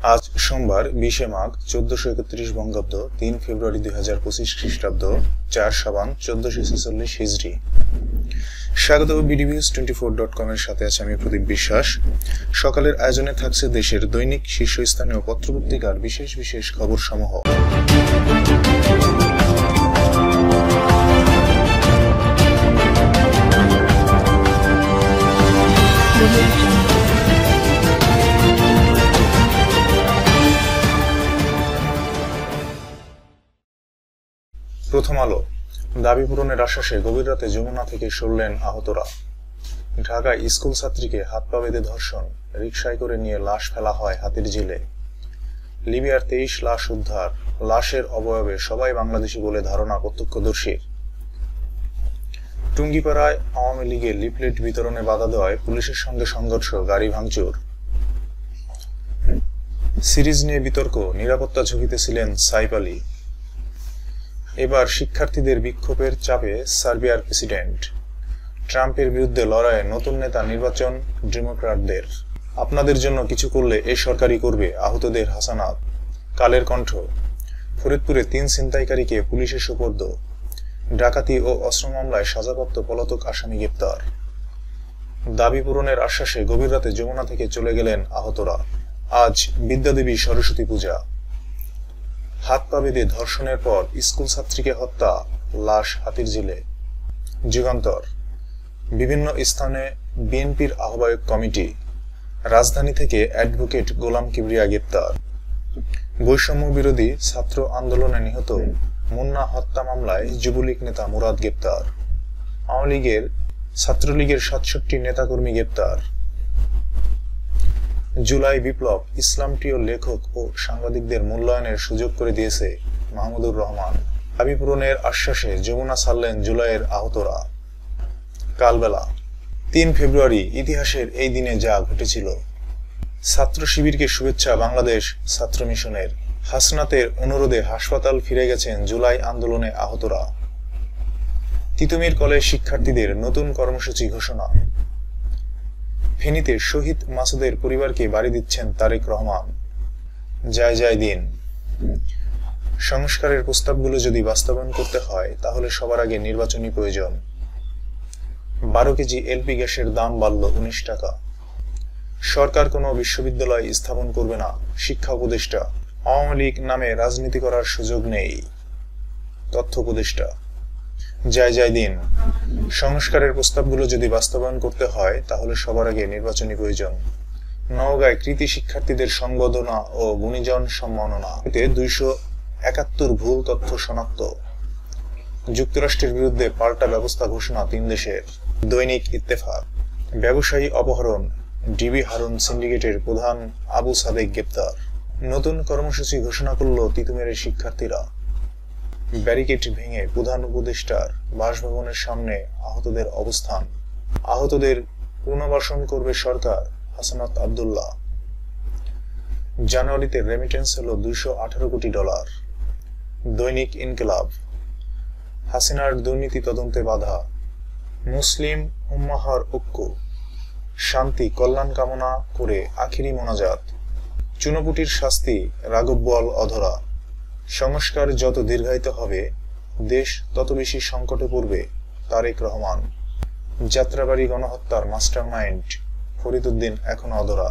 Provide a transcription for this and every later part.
আজ সোমবার 20 মাঘ 1431 বঙ্গাব্দ 3 ফেব্রুয়ারি 2025 খ্রিস্টাব্দ 4 শাবান 1446 হিজরি। স্বাগত bdnews24.com এর সাথে আছে আমি প্রদীপ বিশ্বাস। সকালের আয়োজনে থাকছে দেশের দৈনিক শীর্ষস্থানীয় পত্রপত্রিকার বিশেষ বিশেষ খবর সমূহ। প্রথম আলো। দাবি পূরণের আশ্বাসে গভীর রাতে যমুনা থেকে সরলেন আহতরা। ঢাকায় স্কুল ছাত্রীকে হাত পা বেঁধে ধর্ষণ, রিকশায় করে নিয়ে লাশ ফেলা হয় হাতিরঝিলে। লিবিয়ার 23 লাশ উদ্ধার, লাশের অবয়বে সবাই বাংলাদেশি বলে ধারণা প্রত্যক্ষদর্শীর। টুঙ্গিপাড়ায় আওয়ামী লীগের লিফলেট বিতরণে বাধা দেওয়ায় পুলিশের সঙ্গে সংঘর্ষ, গাড়ি ভাঙচুর। সিরিজ নিয়ে বিতর্ক, নিরাপত্তা ঝুঁকিতে ছিলেন সাইফ আলী। এবার শিক্ষার্থীদের বিক্ষোভের চাপে সার্বিয়ার প্রেসিডেন্ট। ট্রাম্পের বিরুদ্ধে লড়াইয়ে নতুন নেতা নির্বাচন ডেমোক্র্যাটদের। আপনাদের জন্য কিছু করলে এই সরকারই করবে, আহতদের হাসানাত। কালের কণ্ঠ। ফরিদপুরে 3 ছিনতাইকারীকে পুলিশের সোপর্দ। ডাকাতি ও অস্ত্র মামলায় সাজাপ্রাপ্ত পলাতক আসামি গ্রেপ্তার। দাবি পূরণের আশ্বাসে গভীর রাতে যমুনা থেকে চলে গেলেন আহতরা। আজ বিদ্যাদেবী সরস্বতী পূজা। হাত পা বেঁধে ধর্ষণের পর স্কুল ছাত্রীকে হত্যা, লাশ হাতিরঝিলে। যুগান্তর। বিভিন্ন স্থানে বিএনপির আহ্বায়ক কমিটি। রাজধানী থেকে অ্যাডভোকেট গোলাম কিবরিয়া গ্রেপ্তার। বৈষম্য বিরোধী ছাত্র আন্দোলনে নিহত মুন্না হত্যা মামলায় যুবলীগ নেতা মুরাদ গ্রেপ্তার। আওয়ামী লীগের ছাত্রলীগের 67 নেতাকর্মী গ্রেপ্তার। জুলাই বিপ্লব ইসলামপ্রিয় লেখক ও সাংবাদিকদের মূল্যায়নের সুযোগ করে দিয়েছে মাহমুদুর রহমান। দাবি পূরণের আশ্বাসে যমুনা ছাড়লেন জুলাইয়ের আহতরা। কালবেলা। 3 ফেব্রুয়ারি ইতিহাসের এই দিনে যা ঘটেছিল। ছাত্র শিবিরকে শুভেচ্ছা বাংলাদেশ ছাত্র মিশনের। হাসনাতের অনুরোধে হাসপাতাল ফিরে গেছেন জুলাই আন্দোলনে আহতরা। তিতুমির কলেজ শিক্ষার্থীদের নতুন কর্মসূচি ঘোষণা। ফেনীতে শহীদ মাসুদের পরিবারকে বাড়ি দিচ্ছেন তারেক রহমান। জয় দিন। সংস্কারের প্রস্তাবগুলো যদি বাস্তবায়ন করতে হয় তাহলে সবার আগে নির্বাচনী প্রয়োজন। 12 কেজি এলপি গ্যাসের দাম বাড়ল 19 টাকা। সরকার কোনো বিশ্ববিদ্যালয় স্থাপন করবে না, শিক্ষা উপদেষ্টা। আওয়ামী লীগ নামে রাজনীতি করার সুযোগ নেই, তথ্য উপদেষ্টা। জয় দিন। সংস্কারের প্রস্তাবগুলো যদি বাস্তবায়ন করতে হয় তাহলে সবার আগে নির্বাচনী প্রয়োজন। নওগাঁয় কৃতি শিক্ষার্থীদের সংবর্ধনা ও গুণীজন সম্মাননা। এতে 271 ভুল তথ্য শনাক্ত। যুক্তরাষ্ট্রের বিরুদ্ধে পাল্টা ব্যবস্থা ঘোষণা 3 দেশের। দৈনিক ইত্তেফাক। ব্যবসায়ী অপহরণ, ডিবি হারুন সিন্ডিকেটের প্রধান আবু সাদেক গ্রেপ্তার। নতুন কর্মসূচি ঘোষণা করল তিতুমিরের শিক্ষার্থীরা। ব্যারিকেড ভেঙে প্রধান উপদেষ্টার বাসভবনের সামনে আহতদের অবস্থান। আহতদের পুনর্বাসন করবে সরকার, হাসানাত আব্দুল্লাহ। জানুয়ারিতে রেমিটেন্স হল $218 কোটি। দৈনিক ইনকিলাব। হাসিনার দুর্নীতি তদন্তে বাধা। মুসলিম উম্মাহর ঐক্য, শান্তি কল্যাণ কামনা করে আখিরি মোনাজাত। চুনোপুটির শাস্তি, রাঘব বোয়াল অধরা। সংস্কার যত দীর্ঘায়িত হবে দেশ তত বেশি সংকটে পড়বে, তারেক রহমান। যাত্রাবাড়ি গণহত্যার মাস্টারমাইন্ড ফরিদ উদ্দিন এখনো অধরা।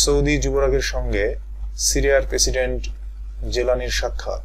সৌদি যুবরাজের সঙ্গে সিরিয়ার প্রেসিডেন্ট জেলানির সাক্ষাৎ।